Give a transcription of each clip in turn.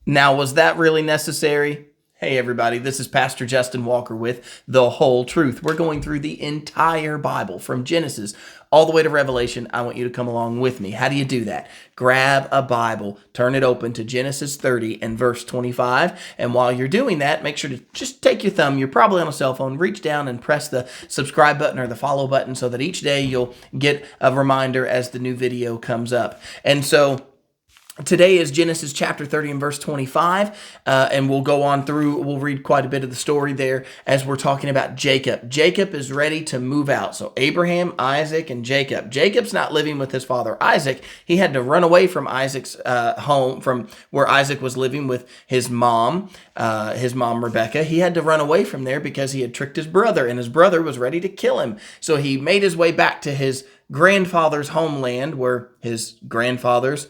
Now, was that really necessary? Hey, everybody, this is Pastor Justin Walker with The Whole Truth. We're going through the entire Bible from Genesis all the way to Revelation. I want you to come along with me. How do you do that? Grab a Bible, turn it open to Genesis 30 and verse 25. And while you're doing that, make sure to just take your thumb. You're probably on a cell phone. Reach down and press the subscribe button or the follow button so that each day you'll get a reminder as the new video comes up. And so, today is Genesis chapter 30 and verse 25, and we'll go on through, we'll read quite a bit of the story there as we're talking about Jacob. Jacob is ready to move out. So Abraham, Isaac, and Jacob. Jacob's not living with his father Isaac. He had to run away from Isaac's home, from where Isaac was living with his mom Rebecca. He had to run away from there because he had tricked his brother, and his brother was ready to kill him. So he made his way back to his grandfather's homeland, where his grandfather's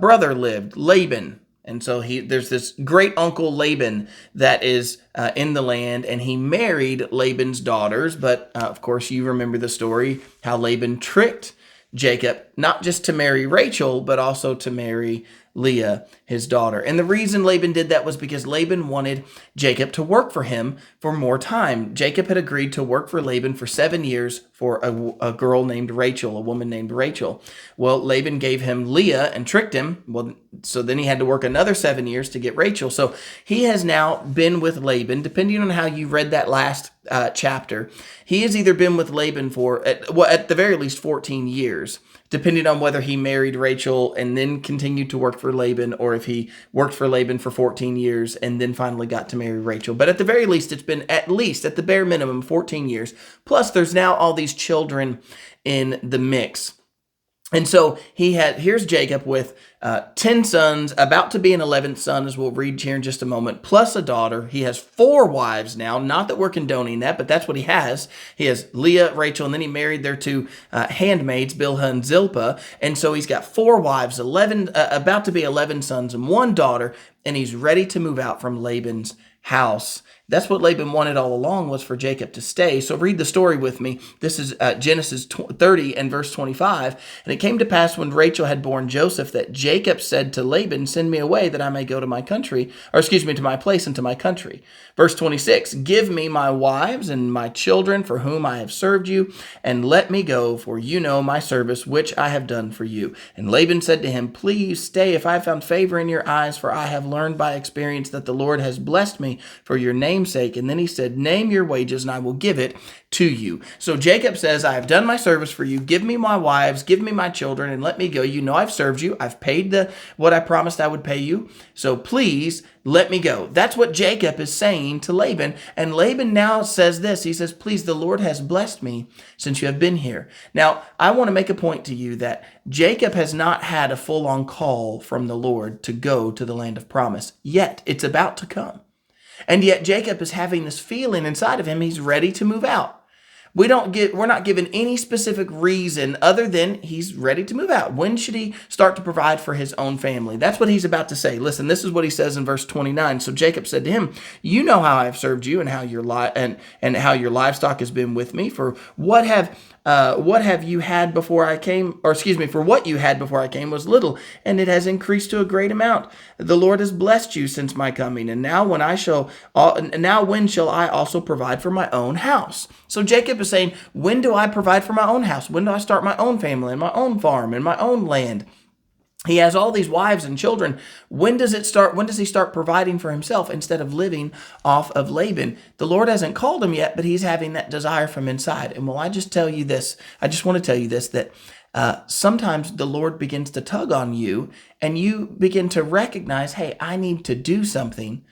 brother lived, Laban. And so there's this great uncle Laban that is in the land, and he married Laban's daughters. But of course, you remember the story, how Laban tricked Jacob, not just to marry Rachel, but also to marry Leah, his daughter. And the reason Laban did that was because Laban wanted Jacob to work for him for more time. Jacob had agreed to work for Laban for 7 years for a girl named Rachel, a woman named Rachel. Well, Laban gave him Leah and tricked him. Well, so then he had to work another 7 years to get Rachel. So he has now been with Laban, depending on how you read that last chapter. He has either been with Laban for, at the very least, 14 years. Depending on whether he married Rachel and then continued to work for Laban, or if he worked for Laban for 14 years and then finally got to marry Rachel. But at the very least, it's been at the bare minimum, 14 years. Plus, there's now all these children in the mix. And so here's Jacob with 10 sons, about to be an 11th son, as we'll read here in just a moment, plus a daughter. He has 4 wives now. Not that we're condoning that, but that's what he has. He has Leah, Rachel, and then he married their 2 handmaids, Bilhah and Zilpah. And so he's got 4 wives, about to be 11 sons, and 1 daughter, and he's ready to move out from Laban's house. That's what Laban wanted all along, was for Jacob to stay. So read the story with me. This is Genesis 30 and verse 25. And it came to pass when Rachel had borne Joseph that Jacob said to Laban, "Send me away that I may go to my country," to my place and to my country. Verse 26, "Give me my wives and my children for whom I have served you, and let me go, for you know my service which I have done for you." And Laban said to him, "Please stay if I have found favor in your eyes, for I have learned by experience that the Lord has blessed me for your name's sake." And then he said, "Name your wages and I will give it to you." So Jacob says, "I have done my service for you. Give me my wives, give me my children, and let me go. You know I've served you. I've paid what I promised I would pay you. So please let me go." That's what Jacob is saying to Laban. And Laban now says this. He says, "Please, the Lord has blessed me since you have been here." Now, I want to make a point to you that Jacob has not had a full-on call from the Lord to go to the land of promise yet. It's about to come. And yet Jacob is having this feeling inside of him. He's ready to move out. We're not given any specific reason other than he's ready to move out. When should he start to provide for his own family? That's what he's about to say. Listen, this is what he says in verse 29. So Jacob said to him, "You know how I have served you, and how your how your livestock has been with me. For what you had before I came was little, and it has increased to a great amount. The Lord has blessed you since my coming, and now when shall I also provide for my own house?" So Jacob is saying, when do I provide for my own house? When do I start my own family and my own farm and my own land? He has all these wives and children. When does he start providing for himself instead of living off of Laban? The Lord hasn't called him yet, but he's having that desire from inside. And I just want to tell you this, that sometimes the Lord begins to tug on you, and you begin to recognize, hey, I need to do something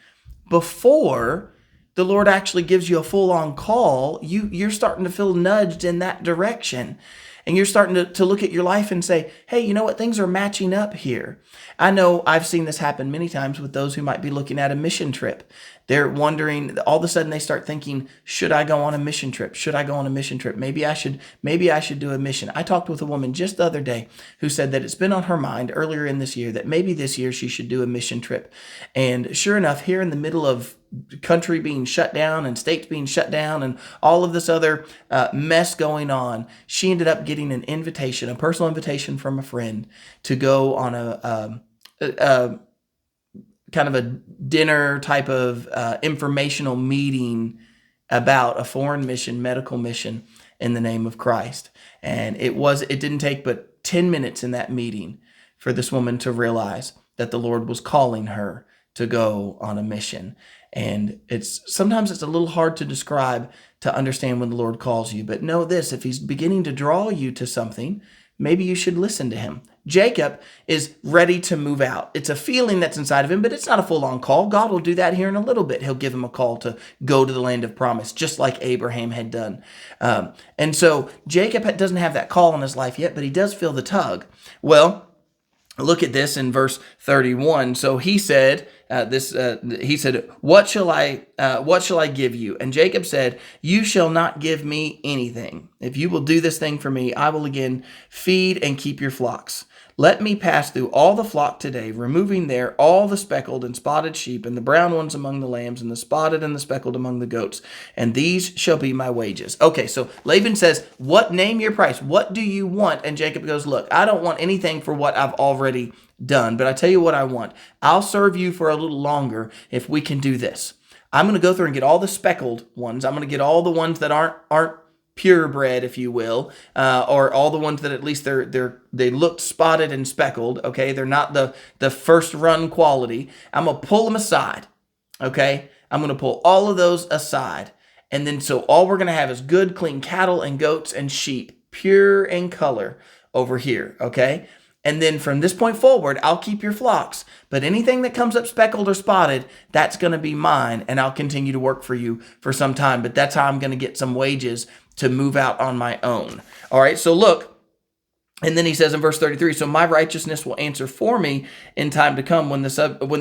before the Lord actually gives you a full-on call. You're starting to feel nudged in that direction. And you're starting to look at your life and say, hey, you know what? Things are matching up here. I know I've seen this happen many times with those who might be looking at a mission trip. They're wondering, all of a sudden they start thinking, should I go on a mission trip? Should I go on a mission trip? Maybe I should do a mission. I talked with a woman just the other day who said that it's been on her mind earlier in this year that maybe this year she should do a mission trip. And sure enough, here in the middle of country being shut down and states being shut down and all of this other mess going on, she ended up getting a personal invitation from a friend to go on a kind of a dinner type of informational meeting about a foreign mission, medical mission in the name of Christ. And it didn't take but 10 minutes in that meeting for this woman to realize that the Lord was calling her to go on a mission. And sometimes it's a little hard to describe, to understand when the Lord calls you. But know this, if he's beginning to draw you to something, maybe you should listen to him. Jacob is ready to move out. It's a feeling that's inside of him, but it's not a full-on call. God will do that here in a little bit. He'll give him a call to go to the land of promise, just like Abraham had done. And so Jacob doesn't have that call in his life yet, but he does feel the tug. Well, look at this in verse 31. So he said, what shall I give you? And Jacob said, you shall not give me anything. If you will do this thing for me, I will again feed and keep your flocks. Let me pass through all the flock today, removing there all the speckled and spotted sheep, and the brown ones among the lambs, and the spotted and the speckled among the goats. And these shall be my wages. Okay, so Laban says, name your price. What do you want? And Jacob goes, look, I don't want anything for what I've already done, but I tell you what I want. I'll serve you for a little longer if we can do this. I'm going to go through and get all the speckled ones. I'm going to get all the ones that aren't purebred, if you will, or all the ones that at least they looked spotted and speckled. Okay, they're not the first run quality. I'm gonna pull them aside. Okay, I'm gonna pull all of those aside, and then so all we're gonna have is good, clean cattle and goats and sheep, pure in color over here. Okay. And then from this point forward, I'll keep your flocks. But anything that comes up speckled or spotted, that's going to be mine. And I'll continue to work for you for some time. But that's how I'm going to get some wages to move out on my own. All right, so look. And then he says in verse 33, so my righteousness will answer for me in time to come when the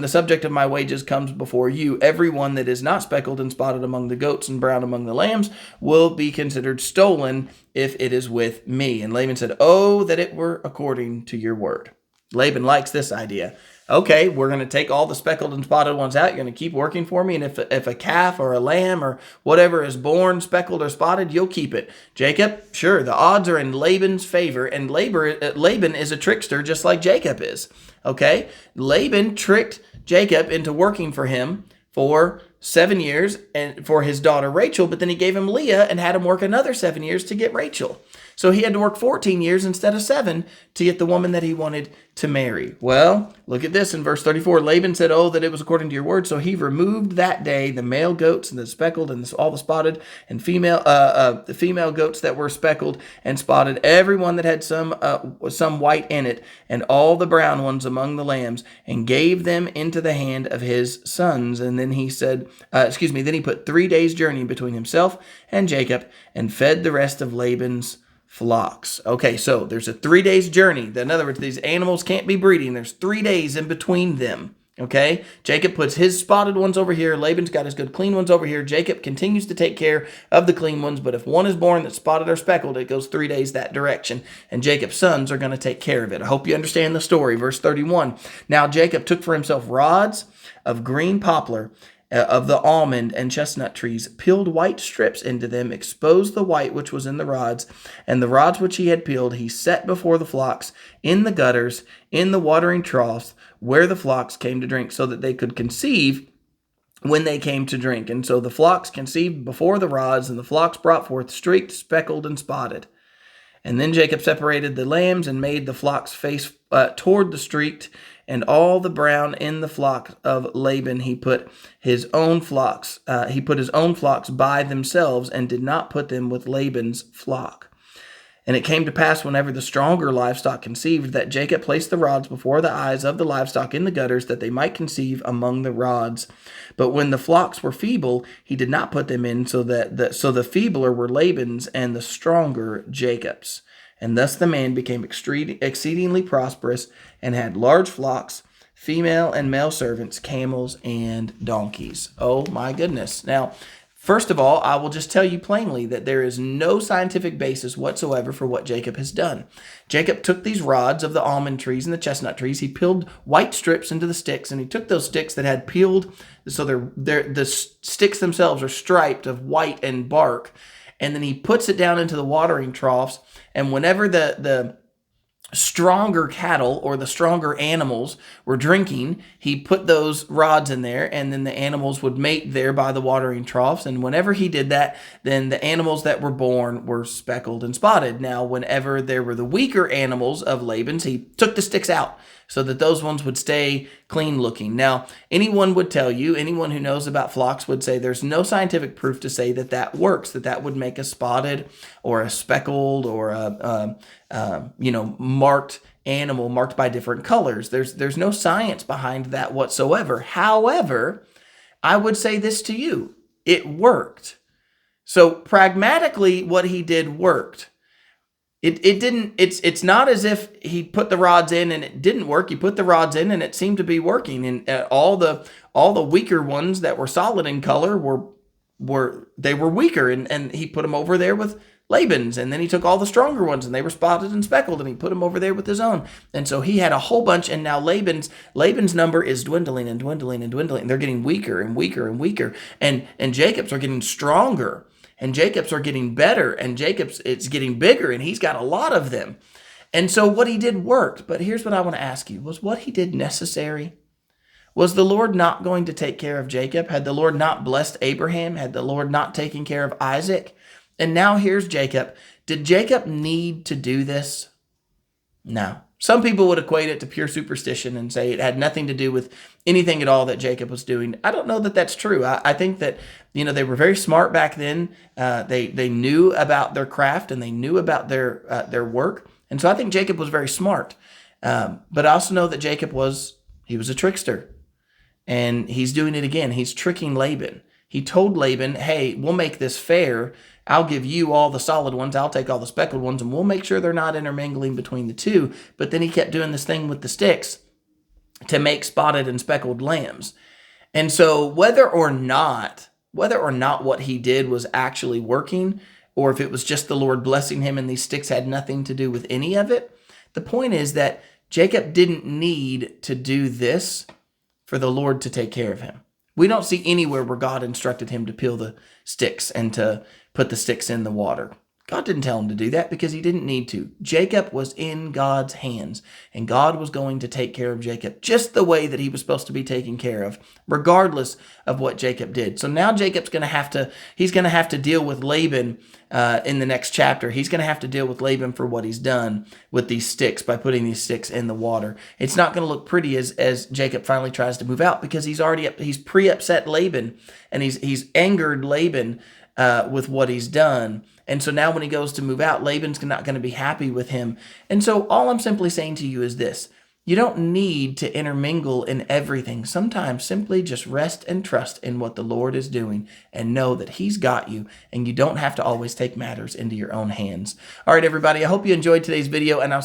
subject of my wages comes before you. Everyone that is not speckled and spotted among the goats and brown among the lambs will be considered stolen if it is with me. And Laban said, oh, that it were according to your word. Laban likes this idea. Okay, we're going to take all the speckled and spotted ones out. You're going to keep working for me. And if a calf or a lamb or whatever is born speckled or spotted, you'll keep it. Jacob, sure, the odds are in Laban's favor. And Laban is a trickster just like Jacob is. Okay, Laban tricked Jacob into working for him for 7 years and for his daughter Rachel, but then he gave him Leah and had him work another 7 years to get Rachel. So he had to work 14 years instead of 7 to get the woman that he wanted to marry. Well, look at this in verse 34. Laban said, oh, that it was according to your word. So he removed that day the male goats and the speckled and all the spotted and the female goats that were speckled and spotted, every one that had some white in it, and all the brown ones among the lambs, and gave them into the hand of his sons. And then he said, then he put 3 days' journey between himself and Jacob and fed the rest of Laban's flocks. Okay, so there's a 3 days journey. In other words, these animals can't be breeding. There's 3 days in between them. Okay, Jacob puts his spotted ones over here. Laban's got his good clean ones over here. Jacob continues to take care of the clean ones, but if one is born that's spotted or speckled, it goes 3 days that direction, and Jacob's sons are going to take care of it. I hope you understand the story. Verse 31. Now Jacob took for himself rods of green poplar, of the almond and chestnut trees, peeled white strips into them, exposed the white which was in the rods, and the rods which he had peeled he set before the flocks in the gutters, in the watering troughs, where the flocks came to drink, so that they could conceive when they came to drink. And so the flocks conceived before the rods, and the flocks brought forth streaked, speckled, and spotted. And then Jacob separated the lambs and made the flocks face toward the streaked, and all the brown in the flock of Laban he put his own flocks. He put his own flocks by themselves, and did not put them with Laban's flock. And it came to pass, whenever the stronger livestock conceived, that Jacob placed the rods before the eyes of the livestock in the gutters, that they might conceive among the rods. But when the flocks were feeble, he did not put them in, so the feebler were Laban's, and the stronger Jacob's. And thus the man became exceedingly prosperous, and had large flocks, female and male servants, camels, and donkeys. Oh my goodness. Now, first of all, I will just tell you plainly that there is no scientific basis whatsoever for what Jacob has done. Jacob took these rods of the almond trees and the chestnut trees. He peeled white strips into the sticks, and he took those sticks that had peeled, so the sticks themselves are striped of white and bark, and then he puts it down into the watering troughs. And whenever the stronger cattle or the stronger animals were drinking, he put those rods in there, and then the animals would mate there by the watering troughs. And whenever he did that, then the animals that were born were speckled and spotted. Now, whenever there were the weaker animals of Laban's, he took the sticks out so that those ones would stay clean looking. Now, anyone would tell you, anyone who knows about flocks would say there's no scientific proof to say that that works, that that would make a spotted or a speckled or a marked animal, marked by different colors. There's no science behind that whatsoever. However, I would say this to you. It worked. So pragmatically, what he did worked. It didn't, it's not as if he put the rods in and it didn't work. He put the rods in and it seemed to be working. And all the weaker ones that were solid in color were weaker. And he put them over there with Laban's. And then he took all the stronger ones and they were spotted and speckled and he put them over there with his own. And so he had a whole bunch. And now Laban's number is dwindling and dwindling and dwindling. They're getting weaker and weaker and weaker. And Jacob's are getting stronger. And Jacob's are getting better, and Jacob's, it's getting bigger, and he's got a lot of them. And so what he did worked. But here's what I want to ask you. Was what he did necessary? Was the Lord not going to take care of Jacob? Had the Lord not blessed Abraham? Had the Lord not taken care of Isaac? And now here's Jacob. Did Jacob need to do this? No. Some people would equate it to pure superstition and say it had nothing to do with anything at all that Jacob was doing. I don't know that that's true. I think that, they were very smart back then. They knew about their craft and they knew about their work. And so I think Jacob was very smart. But I also know that Jacob was a trickster. And he's doing it again. He's tricking Laban. He told Laban, hey, we'll make this fair. I'll give you all the solid ones. I'll take all the speckled ones, and we'll make sure they're not intermingling between the two. But then he kept doing this thing with the sticks to make spotted and speckled lambs. And so whether or not what he did was actually working, or if it was just the Lord blessing him and these sticks had nothing to do with any of it, the point is that Jacob didn't need to do this for the Lord to take care of him. We don't see anywhere where God instructed him to peel the sticks and to put the sticks in the water. God didn't tell him to do that because he didn't need to. Jacob was in God's hands, and God was going to take care of Jacob just the way that he was supposed to be taken care of, regardless of what Jacob did. So now Jacob's going to have to deal with Laban in the next chapter. He's going to have to deal with Laban for what he's done with these sticks by putting these sticks in the water. It's not going to look pretty as Jacob finally tries to move out because he's pre-upset Laban, and he's angered Laban with what he's done. And so now when he goes to move out, Laban's not going to be happy with him. And so all I'm simply saying to you is this. You don't need to intermingle in everything. Sometimes simply just rest and trust in what the Lord is doing and know that he's got you, and you don't have to always take matters into your own hands. All right, everybody, I hope you enjoyed today's video, and I'll